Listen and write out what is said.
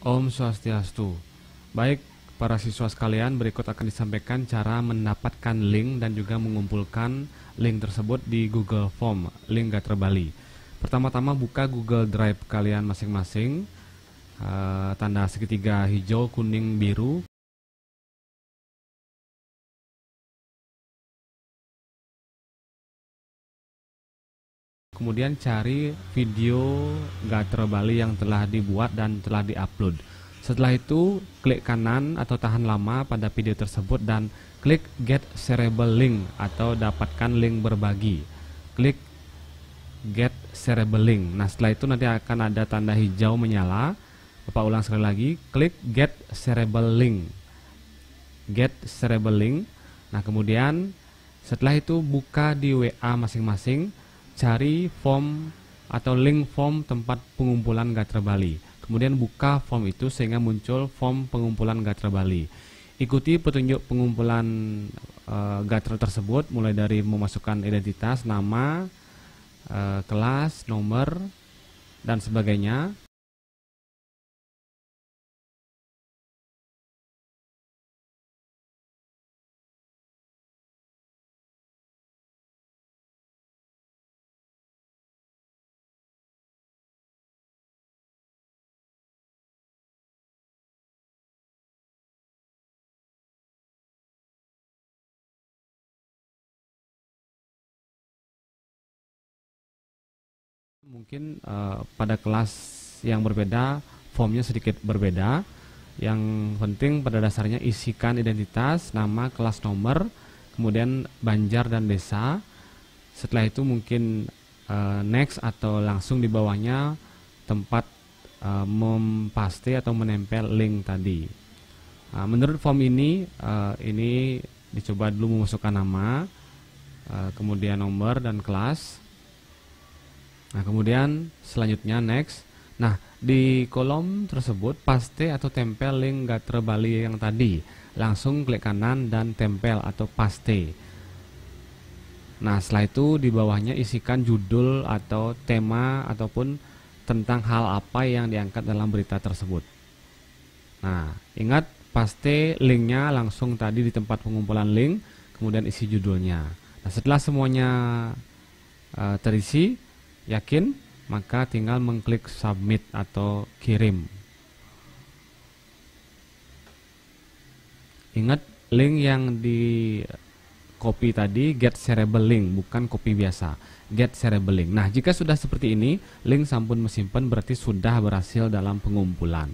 Om Swastiastu. Baik, para siswa sekalian, berikut akan disampaikan cara mendapatkan link dan juga mengumpulkan link tersebut di Google Form, link Gatra Bali. Pertama-tama buka Google Drive kalian masing-masing, tanda segitiga hijau, kuning, biru. Kemudian cari video Gatra Bali yang telah dibuat dan telah diupload. Setelah itu, klik kanan atau tahan lama pada video tersebut dan klik Get Shareable Link atau dapatkan link berbagi. Klik Get Shareable Link. Nah, setelah itu nanti akan ada tanda hijau menyala. Bapak ulang sekali lagi, klik Get Shareable Link. Get Shareable Link. Nah, kemudian setelah itu buka di WA masing-masing, cari form atau link form tempat pengumpulan Gatra Bali. Kemudian buka form itu sehingga muncul form pengumpulan Gatra Bali. Ikuti petunjuk pengumpulan Gatra tersebut, mulai dari memasukkan identitas, nama, kelas, nomor, dan sebagainya. Mungkin pada kelas yang berbeda formnya sedikit berbeda. Yang penting pada dasarnya isikan identitas, nama, kelas, nomor, kemudian Banjar dan desa. Setelah itu mungkin next atau langsung di bawahnya tempat mempaste atau menempel link tadi. Menurut form ini dicoba dulu memasukkan nama, kemudian nomor dan kelas. Nah, kemudian selanjutnya next. Nah, di kolom tersebut paste atau tempel link Gatra Bali yang tadi. Langsung klik kanan dan tempel atau paste. Nah, setelah itu di bawahnya isikan judul atau tema ataupun tentang hal apa yang diangkat dalam berita tersebut. Nah, ingat paste linknya langsung tadi di tempat pengumpulan link, kemudian isi judulnya. Nah, setelah semuanya terisi, yakin, maka tinggal mengklik submit atau kirim. Ingat, link yang di copy tadi get shareable link, bukan copy biasa, get shareable link. Nah, jika sudah seperti ini, link sampun mesimpan berarti sudah berhasil dalam pengumpulan.